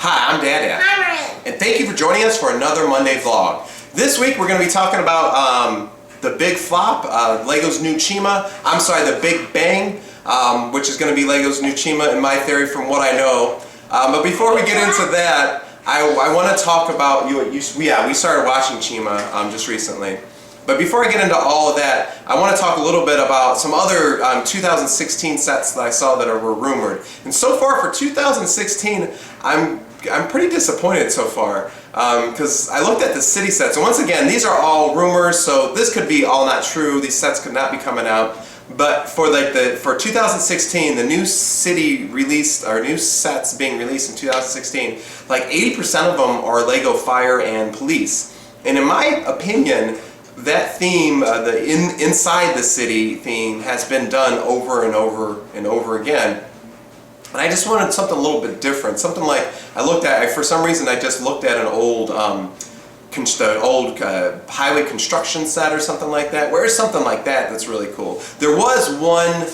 Hi, I'm Dad. Hi, Ryan. And thank you for joining us for another Monday vlog. This week we're going to be talking about the big flop, Lego's new Chima. I'm sorry, the Big Bang, which is going to be Lego's new Chima in my theory from what I know. But before we get into that, I want to talk about, we started watching Chima just recently. But before I get into all of that, I want to talk a little bit about some other 2016 sets that I saw that were rumored. And so far for 2016, I'm pretty disappointed so far because I looked at the city sets, and once again, these are all rumors, so this could be all not true. These sets could not be coming out. But for for 2016, the new city released, or new sets being released in 2016, like 80% of them are Lego Fire and Police. And in my opinion, that theme, the inside the city theme, has been done over and over and over again. And I just wanted something a little bit different. Something like, for some reason I just looked at an old highway construction set or something like that. Where's something like that that's really cool? There was one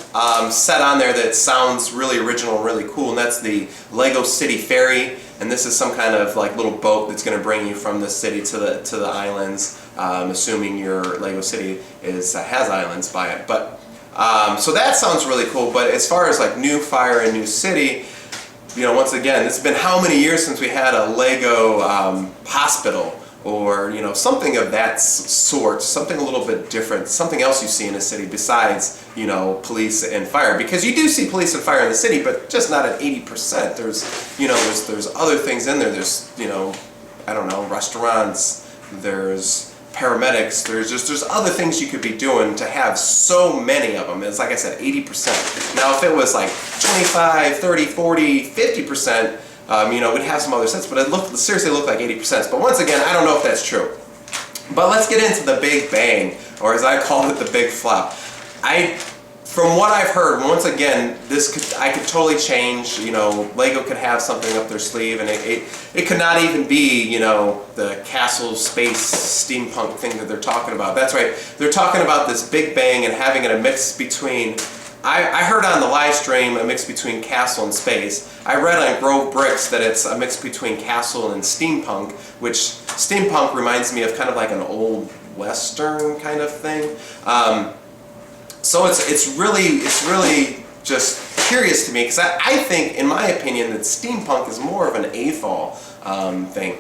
set on there that sounds really original and really cool, and that's the Lego City Ferry. And this is some kind of like little boat that's going to bring you from the city to the islands, assuming your Lego City has islands by it. But so that sounds really cool. But as far as like new fire and new city, once again, it's been how many years since we had a Lego hospital, or something of that sort, something a little bit different, something else you see in a city besides police and fire, because you do see police and fire in the city, but just not at 80%. There's there's other things in there. There's I don't know, restaurants, there's paramedics, there's other things you could be doing to have so many of them. It's like I said, 80%. Now if it was like 25, 30, 40, 50%, we'd have some other sets, but it seriously looked like 80%. But once again, I don't know if that's true. But let's get into the Big Bang, or as I call it, the Big Flop. From what I've heard, once again, I could totally change. Lego could have something up their sleeve, and it could not even be, the castle space steampunk thing that they're talking about. That's right, they're talking about this Big Bang and having it a mix between. I heard on the live stream a mix between castle and space. I read on Grove Bricks that it's a mix between castle and steampunk, which steampunk reminds me of kind of like an old western kind of thing. So it's really just curious to me, because I think, in my opinion, that steampunk is more of an AFOL thing.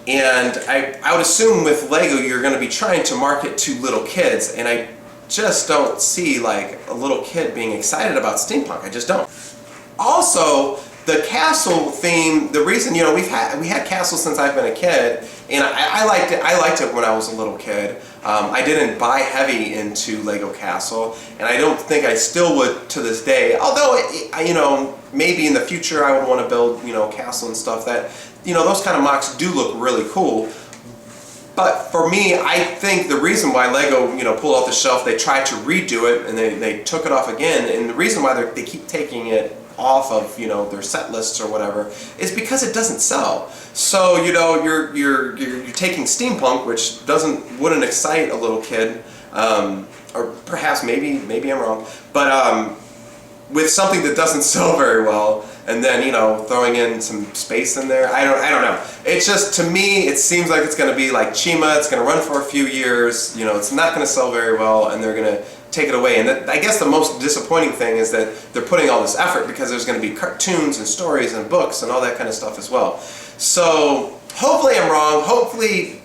And I would assume with Lego you're going to be trying to market to little kids, and I just don't see like a little kid being excited about steampunk. I just don't. Also, the castle theme, the reason, we had castles since I've been a kid, and I liked it. I liked it when I was a little kid. I didn't buy heavy into Lego Castle, and I don't think I still would to this day. Although, maybe in the future I would want to build, castle and stuff that, those kind of mocks do look really cool. But for me, I think the reason why Lego, pulled off the shelf, they tried to redo it and they took it off again, and the reason why they keep taking it off of their set lists or whatever is because it doesn't sell. So you're taking steampunk, which wouldn't excite a little kid, or perhaps maybe I'm wrong, but with something that doesn't sell very well, and then throwing in some space in there, I don't know. It's just, to me, it seems like it's going to be like Chima. It's going to run for a few years. It's not going to sell very well, and they're going to take it away. And I guess the most disappointing thing is that they're putting all this effort because there's going to be cartoons and stories and books and all that kind of stuff as well. So hopefully I'm wrong. Hopefully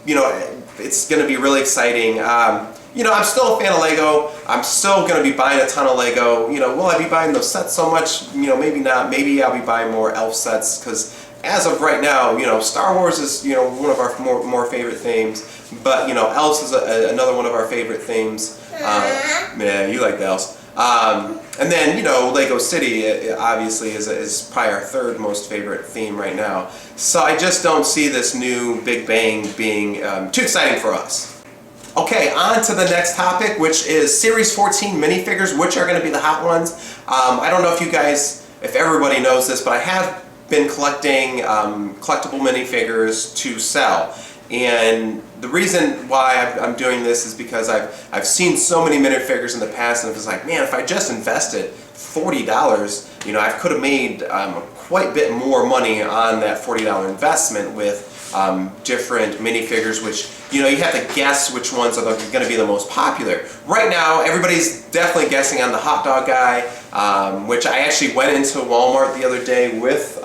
it's going to be really exciting. I'm still a fan of Lego. I'm still going to be buying a ton of Lego. Will I be buying those sets so much? Maybe not. Maybe I'll be buying more elf sets, because as of right now, Star Wars is, one of our more favorite themes. But, elves is another one of our favorite themes. Yeah, you like the elves. And then, Lego City obviously is probably our third most favorite theme right now. So I just don't see this new Big Bang being too exciting for us. Okay, on to the next topic, which is Series 14 minifigures, which are going to be the hot ones. I don't know if everybody knows this, but I have been collecting collectible minifigures to sell. And the reason why I'm doing this is because I've seen so many minifigures in the past, and it was like, man, if I just invested $40, you know, I could have made quite a bit more money on that $40 investment with different minifigures, which, you know, you have to guess which ones are going to be the most popular. Right now, everybody's definitely guessing on the hot dog guy, which I actually went into Walmart the other day with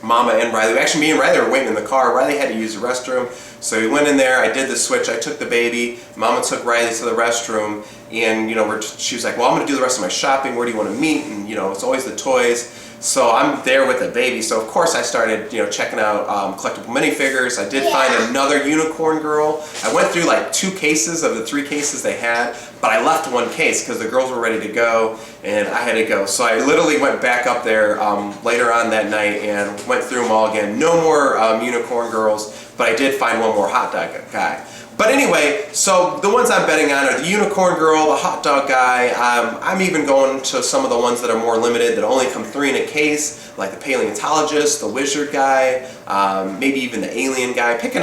Mama and Riley. Actually, me and Riley were waiting in the car. Riley had to use the restroom, so we went in there. I did the switch. I took the baby. Mama took Riley to the restroom, and you know, she was like, "Well, I'm going to do the rest of my shopping. Where do you want to meet?" And you know, it's always the toys. So I'm there with the baby. So of course I started, you know, checking out collectible minifigures. I did find another unicorn girl. I went through like 2 cases of the 3 cases they had, but I left 1 case because the girls were ready to go and I had to go. So I literally went back up there later on that night and went through them all again. No more unicorn girls, but I did find 1 more hot dog guy. But anyway, so the ones I'm betting on are the unicorn girl, the hot dog guy. I'm even going to some of the ones that are more limited that only come 3 in a case, like the paleontologist, the wizard guy, maybe even the alien guy. I picked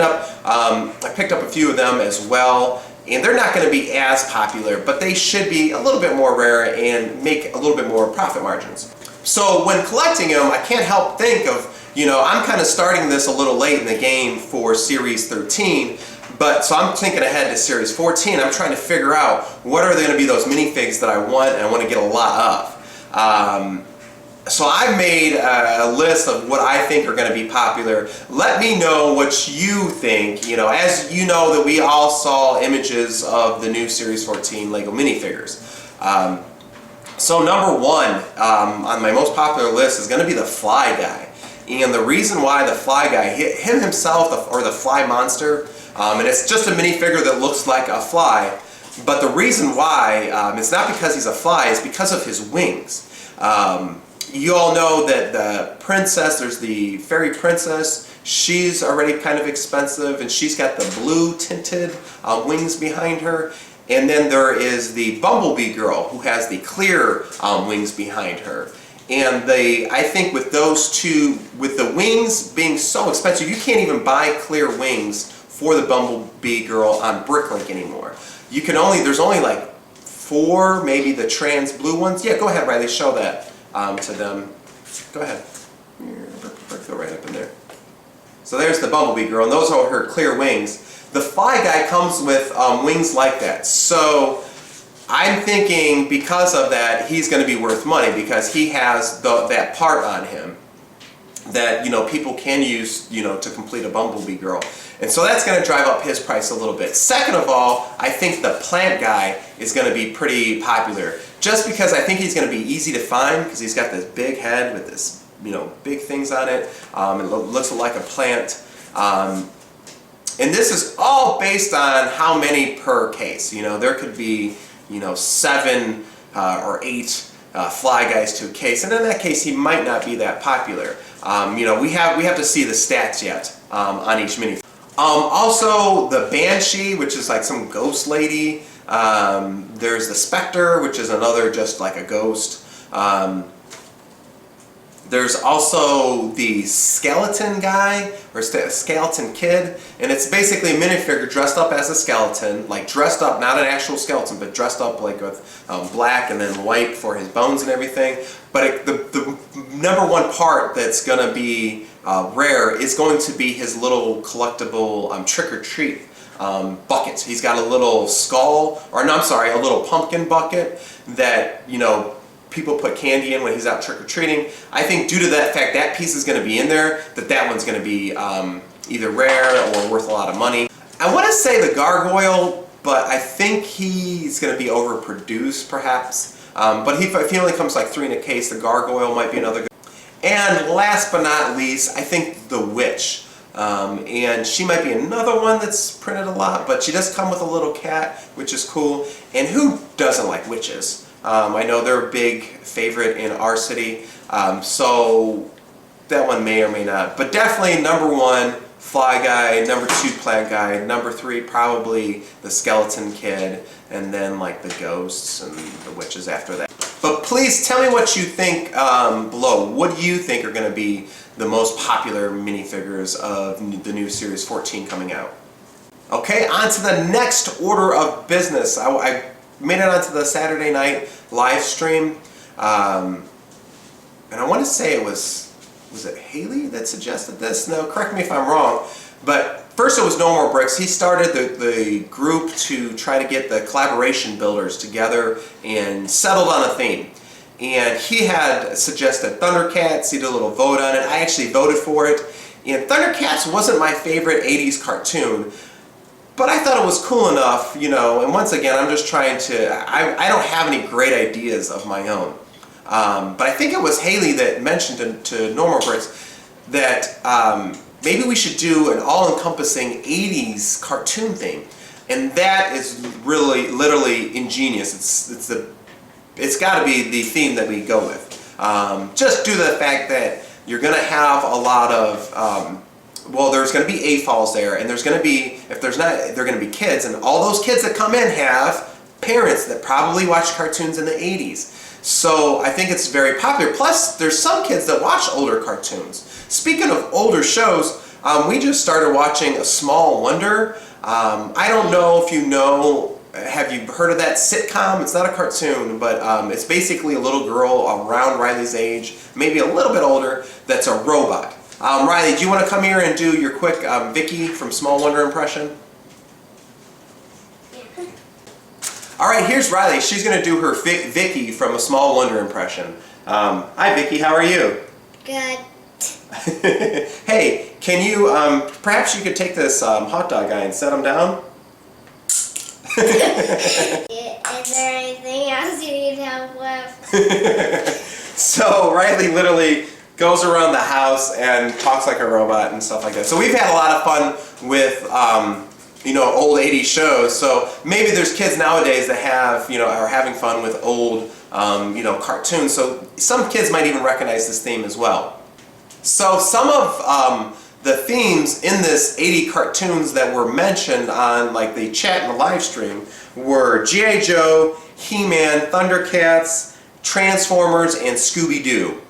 up a few of them as well, and they're not going to be as popular, but they should be a little bit more rare and make a little bit more profit margins. So when collecting them, I can't help think of, you know, I'm kind of starting this a little late in the game for Series 13. But so I'm thinking ahead to Series 14. I'm trying to figure out what are going to be those minifigs that I want and I want to get a lot of. So I made a list of what I think are going to be popular. Let me know what you think. You know, as you know that we all saw images of the new Series 14 Lego minifigures. So number 1 on my most popular list is going to be the Fly Guy. And the reason why the Fly Guy, him himself, or the Fly Monster, and it's just a minifigure that looks like a fly, but the reason why it's not because he's a fly, it's because of his wings. You all know that the princess, there's the fairy princess, she's already kind of expensive and she's got the blue tinted wings behind her. And then there is the bumblebee girl who has the clear wings behind her. And I think with those two, with the wings being so expensive, you can't even buy clear wings for the bumblebee girl on Bricklink anymore. You can there's only like 4, maybe the trans blue ones. Yeah, go ahead, Riley, show that to them. Go ahead. Go right up in there. So there's the bumblebee girl, and those are her clear wings. The Fly Guy comes with wings like that. So I'm thinking because of that, he's going to be worth money because he has that part on him that, you know, people can use, you know, to complete a bumblebee girl. And so that's going to drive up his price a little bit. Second of all, I think the plant guy is going to be pretty popular just because I think he's going to be easy to find because he's got this big head with this, you know, big things on it. It looks like a plant. And this is all based on how many per case. You know, there could be, you know, 7 or 8 Fly Guys to a case, and in that case he might not be that popular. You know, we have to see the stats yet on each mini. Also the Banshee, which is like some ghost lady. There's the Spectre, which is another just like a ghost. There's also the skeleton guy, or skeleton kid, and it's basically a minifigure dressed up as a skeleton, like dressed up, not an actual skeleton, but dressed up like with black and then white for his bones and everything. But the number 1 part that's going to be rare is going to be his little collectible trick-or-treat bucket. He's got a little skull, or no, I'm sorry, a little pumpkin bucket that, you know, people put candy in when he's out trick-or-treating. I think due to that fact that piece is going to be in there, that one's going to be either rare or worth a lot of money. I want to say the gargoyle, but I think he's going to be overproduced perhaps. But if he only comes like 3 in a case, the gargoyle might be another good. And last but not least, I think the witch. And she might be another one that's printed a lot, but she does come with a little cat, which is cool. And who doesn't like witches? I know they're a big favorite in our city, so that one may or may not. But definitely number 1, Fly Guy, number 2, Plant Guy, number 3, probably the Skeleton Kid, and then like the ghosts and the witches after that. But please tell me what you think below. What do you think are going to be the most popular minifigures of the new Series 14 coming out? Okay, on to the next order of business. I made it onto the Saturday night live stream. And I want to say it was it Haley that suggested this? No, correct me if I'm wrong. But first it was No More Bricks. He started the group to try to get the collaboration builders together and settled on a theme. And he had suggested Thundercats. He did a little vote on it. I actually voted for it. And Thundercats wasn't my favorite 80s cartoon, but I thought it was cool enough, you know, and once again, I'm just trying to, I don't have any great ideas of my own. But I think it was Haley that mentioned to No More Bricks that maybe we should do an all-encompassing 80s cartoon thing. And that is really, literally ingenious. It's got to be the theme that we go with. Just due to the fact that you're going to have a lot of, well, there's going to be AFOLs there, and there's going to be, if there's not, they're going to be kids, and all those kids that come in have parents that probably watched cartoons in the 80s. So I think it's very popular. Plus, there's some kids that watch older cartoons. Speaking of older shows, we just started watching A Small Wonder. I don't know if you know, have you heard of that sitcom? It's not a cartoon, but it's basically a little girl around Riley's age, maybe a little bit older, that's a robot. Riley, do you want to come here and do your quick Vicky from Small Wonder impression? Yeah. All right, here's Riley. She's going to do her Vicky from A Small Wonder impression. Hi, Vicky. How are you? Good. Hey, can you, perhaps you could take this hot dog guy and set him down? Is there anything else you need help with? So Riley literally goes around the house and talks like a robot and stuff like that. So we've had a lot of fun with you know, old 80s shows. So maybe there's kids nowadays that have, you know, are having fun with old you know, cartoons. So some kids might even recognize this theme as well. So some of the themes in this 80 cartoons that were mentioned on like the chat and the live stream were G.I. Joe, He-Man, Thundercats, Transformers, and Scooby-Doo.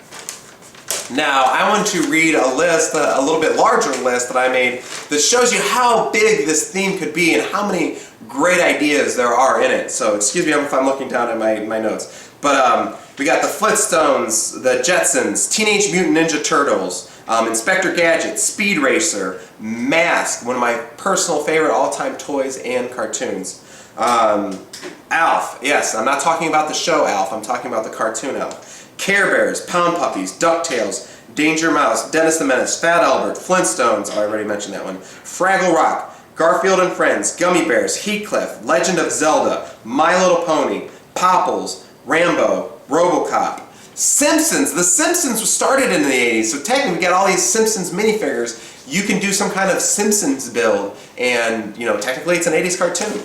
Now, I want to read a list, a little bit larger list that I made that shows you how big this theme could be and how many great ideas there are in it. So, excuse me if I'm looking down at my notes. But we got the Flintstones, the Jetsons, Teenage Mutant Ninja Turtles, Inspector Gadget, Speed Racer, Mask, one of my personal favorite all-time toys and cartoons. Alf, yes, I'm not talking about the show Alf, I'm talking about the cartoon Alf. Care Bears, Pound Puppies, DuckTales, Danger Mouse, Dennis the Menace, Fat Albert, Flintstones, I already mentioned that one, Fraggle Rock, Garfield and Friends, Gummy Bears, Heathcliff, Legend of Zelda, My Little Pony, Popples, Rambo, RoboCop, Simpsons. The Simpsons was started in the 80s, so technically we got all these Simpsons minifigures. You can do some kind of Simpsons build, and you know, technically it's an 80s cartoon.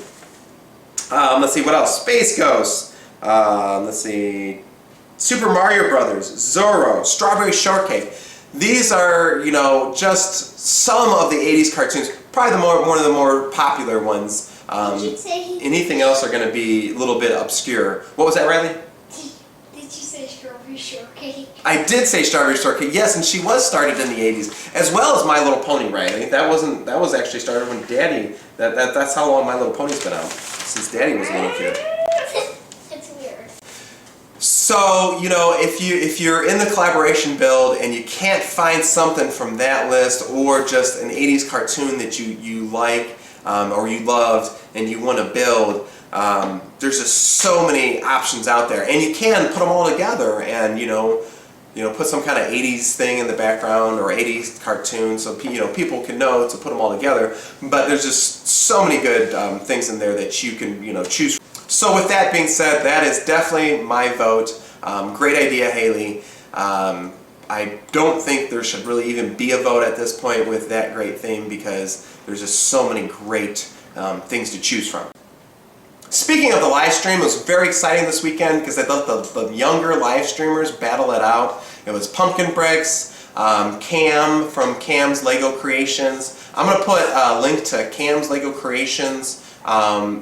Let's see, what else? Space Ghost. Let's see, Super Mario Brothers, Zorro, Strawberry Shortcake. These are, you know, just some of the 80s cartoons. Probably one of the more popular ones. Anything else are going to be a little bit obscure. What was that, Riley? Did you say Strawberry Shortcake? I did say Strawberry Shortcake, yes, and she was started in the 80s, as well as My Little Pony, Riley. That was actually started when Daddy, that's how long My Little Pony's been out, since Daddy was a little kid. It's weird. So, you know, if you're in the collaboration build and you can't find something from that list or just an 80s cartoon that you like or you loved and you want to build, there's just so many options out there, and you can put them all together and you know put some kind of 80s thing in the background or 80s cartoon so people can know to put them all together. But there's just so many good things in there that you can choose. So with that being said, that is definitely my vote. Great idea, Haley. I don't think there should really even be a vote at this point with that great theme because there's just so many great things to choose from. Speaking of the live stream, it was very exciting this weekend because I thought the younger live streamers battle it out. It was Pumpkin Bricks, Cam from Cam's Lego Creations. I'm going to put a link to Cam's Lego Creations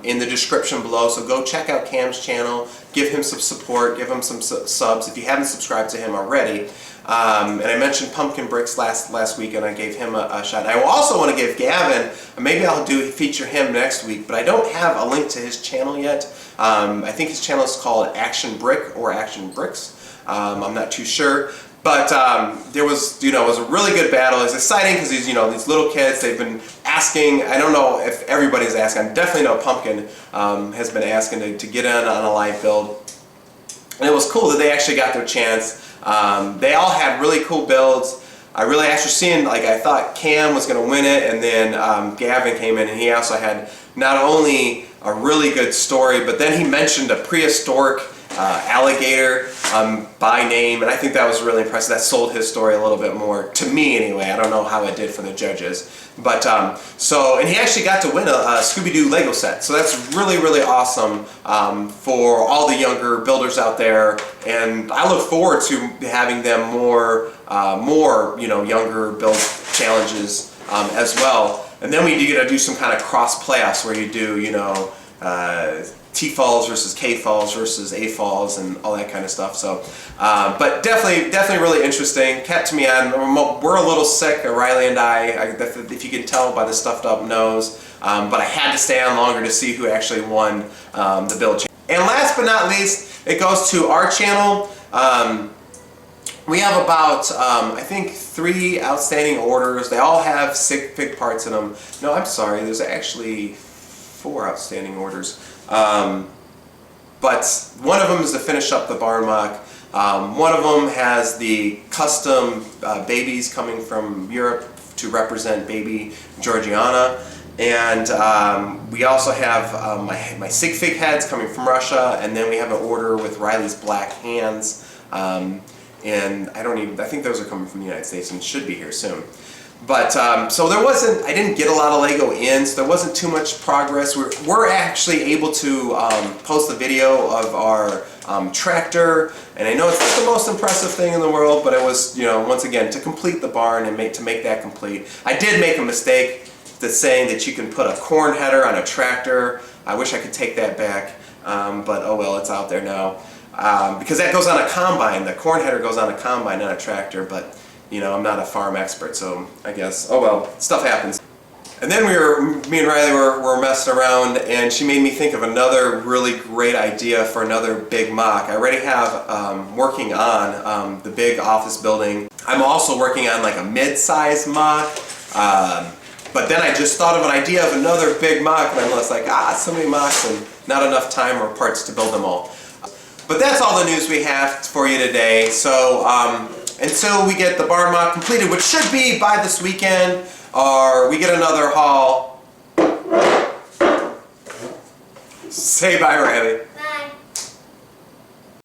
in the description below, so go check out Cam's channel, give him some support, give him some subs if you haven't subscribed to him already. And I mentioned pumpkin bricks last week, and I gave him a shot. I also want to give Gavin, maybe I'll feature him next week, but I don't have a link to his channel yet. I think his channel is called Action Brick or Action Bricks. I'm not too sure. But there was, it was a really good battle. It's exciting because these little kids, they've been asking. I don't know if everybody's asking. I definitely know Pumpkin has been asking to get in on a live build. And it was cool that they actually got their chance. They all had really cool builds. After seeing, I thought Cam was going to win it, and then Gavin came in, and he also had not only a really good story, but then he mentioned a prehistoric alligator by name, and I think that was really impressive. That sold his story a little bit more, to me anyway. I don't know how it did for the judges. But and he actually got to win a Scooby-Doo Lego set, so that's really, really awesome for all the younger builders out there, and I look forward to having them more younger build challenges as well. And then we get to do some kind of cross playoffs where you do T falls versus K falls versus A falls and all that kind of stuff. So, but definitely really interesting. Kept me on. We're a little sick, Riley and I, if you can tell by the stuffed up nose. But I had to stay on longer to see who actually won the build. And last but not least, it goes to our channel. We have about, I think, 3 outstanding orders. They all have sig fig parts in them. No, I'm sorry. There's actually 4 outstanding orders. But one of them is to finish up the barn mock. One of them has the custom babies coming from Europe to represent baby Georgiana. And we also have my sig fig heads coming from Russia, and then we have an order with Riley's black hands. And I think those are coming from the United States and should be here soon. But so I didn't get a lot of Lego in, so there wasn't too much progress. We're actually able to post a video of our tractor, and I know it's not the most impressive thing in the world, but it was, once again, to complete the barn and to make that complete. I did make a mistake that's saying that you can put a corn header on a tractor. I wish I could take that back, but oh well, it's out there now. Because that goes on a combine. The corn header goes on a combine, not a tractor, but I'm not a farm expert, so I guess, oh well, stuff happens. And then me and Riley were messing around, and she made me think of another really great idea for another big mock. I already have working on the big office building. I'm also working on like a mid-size mock, but then I just thought of an idea of another big mock, and I'm just like, so many mocks and not enough time or parts to build them all. But that's all the news we have for you today. So until we get the barn mock completed, which should be by this weekend, or we get another haul. Say bye, Riley.